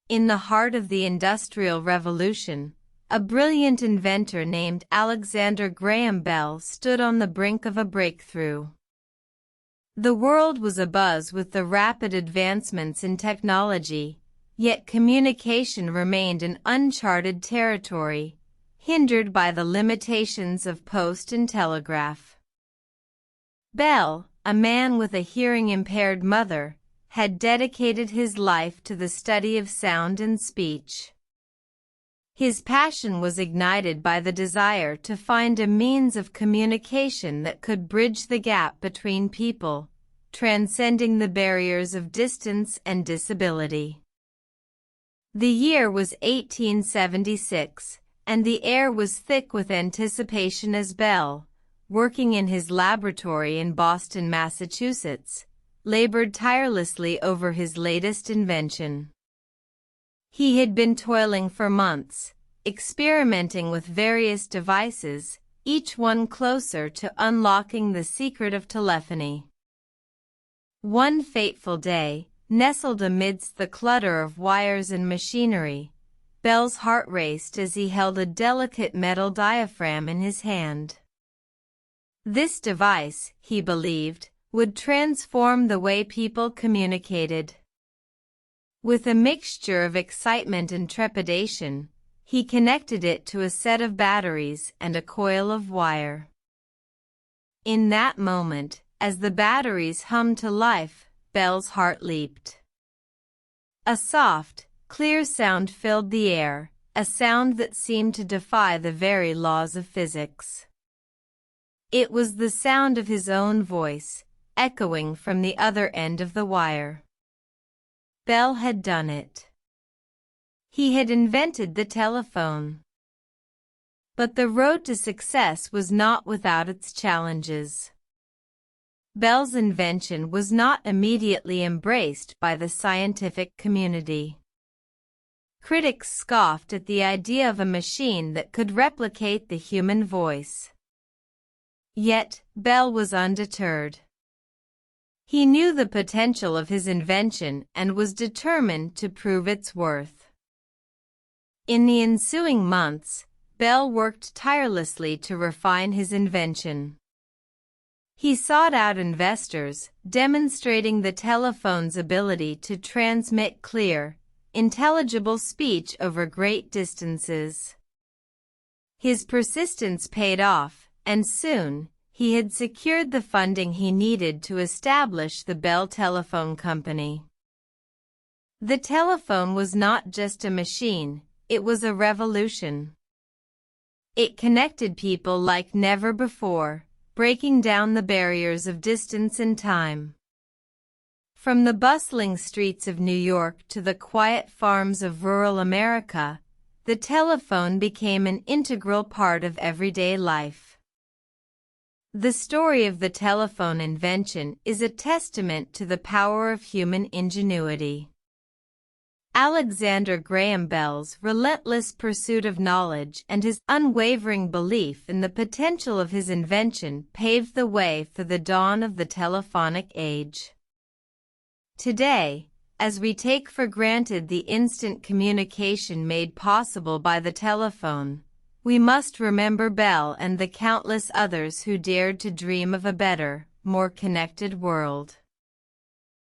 In the heart of the Industrial Revolution, a brilliant inventor named Alexander Graham Bell stood on the brink of a breakthrough. The world was abuzz with the rapid advancements in technology, yet communication remained in uncharted territory, hindered by the limitations of post and telegraph. Bell, a man with a hearing-impaired mother, had dedicated his life to the study of sound and speech. His passion was ignited by the desire to find a means of communication that could bridge the gap between people, transcending the barriers of distance and disability. The year was 1876, and the air was thick with anticipation as Bell, working in his laboratory in Boston, Massachusetts, labored tirelessly over his latest invention. He had been toiling for months, experimenting with various devices, each one closer to unlocking the secret of telephony. One fateful day, nestled amidst the clutter of wires and machinery, Bell's heart raced as he held a delicate metal diaphragm in his hand. This device, he believed, would transform the way people communicated. With a mixture of excitement and trepidation, he connected it to a set of batteries and a coil of wire. In that moment, as the batteries hummed to life, Bell's heart leaped. A soft, clear sound filled the air, a sound that seemed to defy the very laws of physics. It was the sound of his own voice, echoing from the other end of the wire. Bell had done it. He had invented the telephone. But the road to success was not without its challenges. Bell's invention was not immediately embraced by the scientific community. Critics scoffed at the idea of a machine that could replicate the human voice. Yet, Bell was undeterred. He knew the potential of his invention and was determined to prove its worth. In the ensuing months, Bell worked tirelessly to refine his invention. He sought out investors, demonstrating the telephone's ability to transmit clear, intelligible speech over great distances. His persistence paid off, and soon, he had secured the funding he needed to establish the Bell Telephone Company. The telephone was not just a machine, it was a revolution. It connected people like never before, breaking down the barriers of distance and time. From the bustling streets of New York to the quiet farms of rural America, the telephone became an integral part of everyday life. The story of the telephone invention is a testament to the power of human ingenuity. Alexander Graham Bell's relentless pursuit of knowledge and his unwavering belief in the potential of his invention paved the way for the dawn of the telephonic age. Today, as we take for granted the instant communication made possible by the telephone, we must remember Bell and the countless others who dared to dream of a better, more connected world.